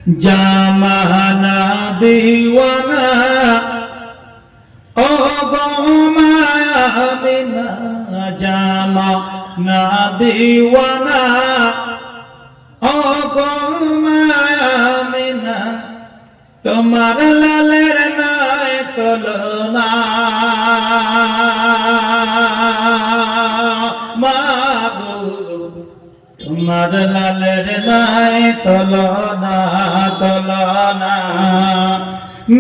জামানা দিওয়ানা ও গো মায়ামিনা, জামানা দিওয়ানা ও গো মায়ামিনা, তোমার লালের নাই তুলনা। মাগো তোমার লালের নাই তুলনা তুলনা।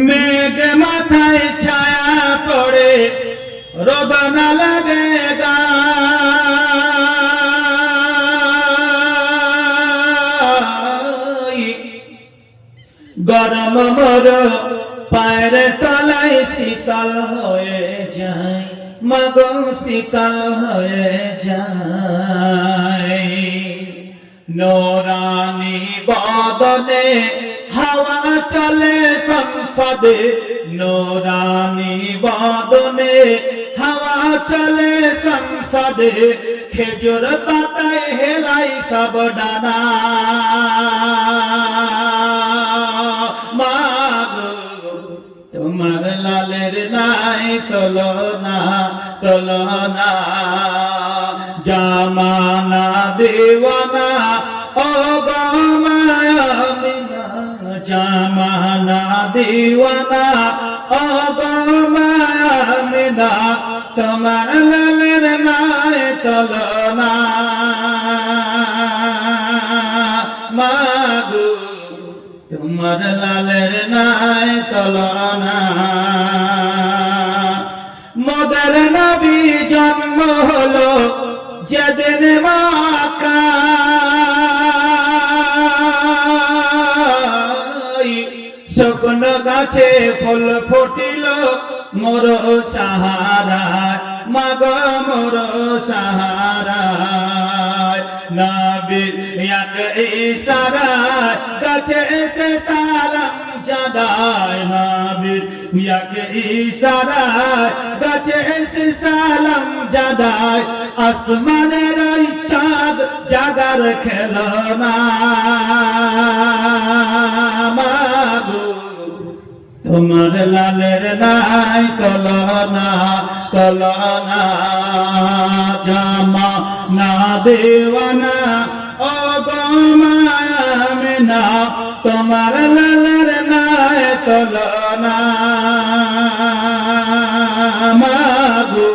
মেঘ মাথায় ছায়া পড়ে রোদ না লাগে গায়, গরম মোর পায়ের তলায় শীতল হয়ে যায়, মাগো শীতল হয়ে যায়। নোরানি বদনে হাওয়া চলে সংসদে, নোরানি বদনে হাওয়া চলে সংসদে, খেজুর পাতায় হেলাই সব ডানা। মাগো তোমার লালের নাই তুলনা তুলনা। জামানা দিওয়ানা ও গো মায়ামিনা, জামানা দিওয়ানা ও গো মায়ামিনা, তোমার লালের নাই তুলনা। মাগো তোমার লালের নাই তুলনা। মোদের নবী জন্ম হলো যেদিন মক্কায়, শুকনো গাছে ফুল ফুটিল মোর সাহারায়, মাগো মোর সাহারায়। নবীর এক ইশারায় গাছে এসে সালাম জানায়, নবীর এক ইশারায় গাছে এসে সালাম জানায়। আসমানের ওই চাঁদ জাগার খেলনা। মাগো তোমার লালের নাই তুলনা তুলনা। জামানা দিওয়ানা ও গো মায়ামিনা, তোমার লালের নাই তুলনা। মাগো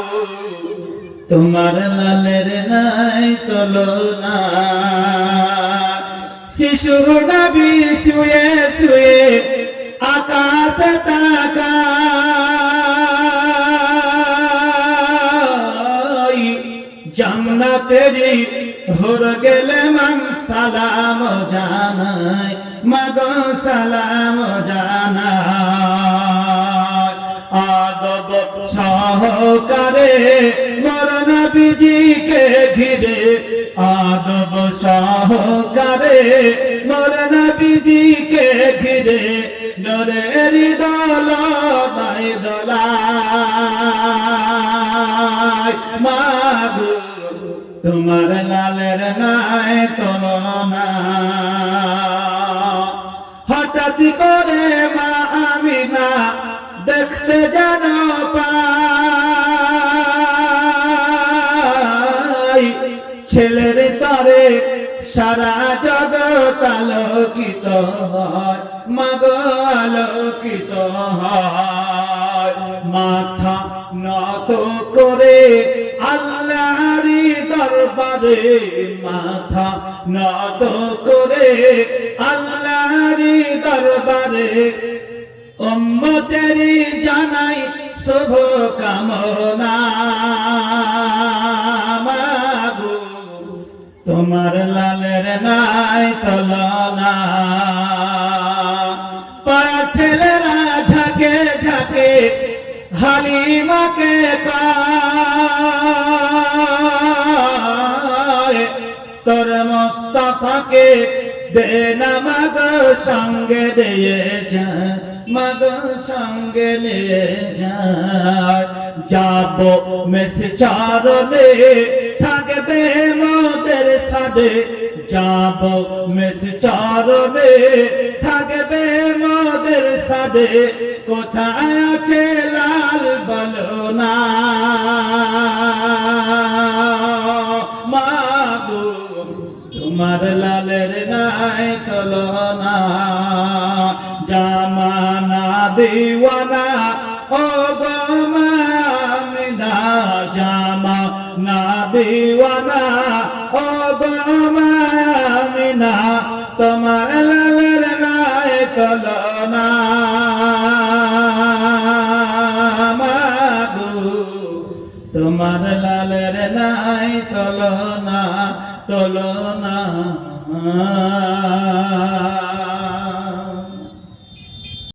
তোমার লালের নাই তুলনা। শিশু নবী শুয়ে শুয়ে আকাশ তাকায়, জান্নাতেরি হুর গেলে মান সালাম জানায়, মাগো সালাম জানায়। আদব সহকারে মোর নবীজিকে ঘিরে, আদব সহকারে মোর নবীজিকে ঘিরে, নূরের দোলনায় দোলায়। মাগো তোমার লালের নাই তুলনা। হঠাৎ করে মা আমিনা দেখতে যেন পাই, ছেলের তরে সারা জগৎ আলোকিত হয়, মাগো আলোকিত হয়। মাথা নত করে আল্লাহরি দরবারে, মাথা নত করে আল্লাহরি দরবারে, উম্মতেরি জানাই শুভ কামনা। মাগো তোমার লালের নাই তুলনা। পাড়া ছেলেরা ঝাঁকে ঝাঁকে হালিমাকে কয়, তোর মুস্তাফাকে দে না মাগো সঙ্গে দিয়ে যায়, মাগো সঙ্গে নিয়ে যায়। যাব মেসে চারণে থাকবে মোদের সাথে, যাব মেস চরণে থাকবে মোদের সাদে কোথায় আছে লাল বলো না মাগো তোমার লালের নাই তুলনা জামানা দিওয়ানা ও গো আমিনা জামানা দিওয়ানা ও গো আমিনা তোমার লালের নাই তুলনা মাগো তোমার লালের নাই তুলনা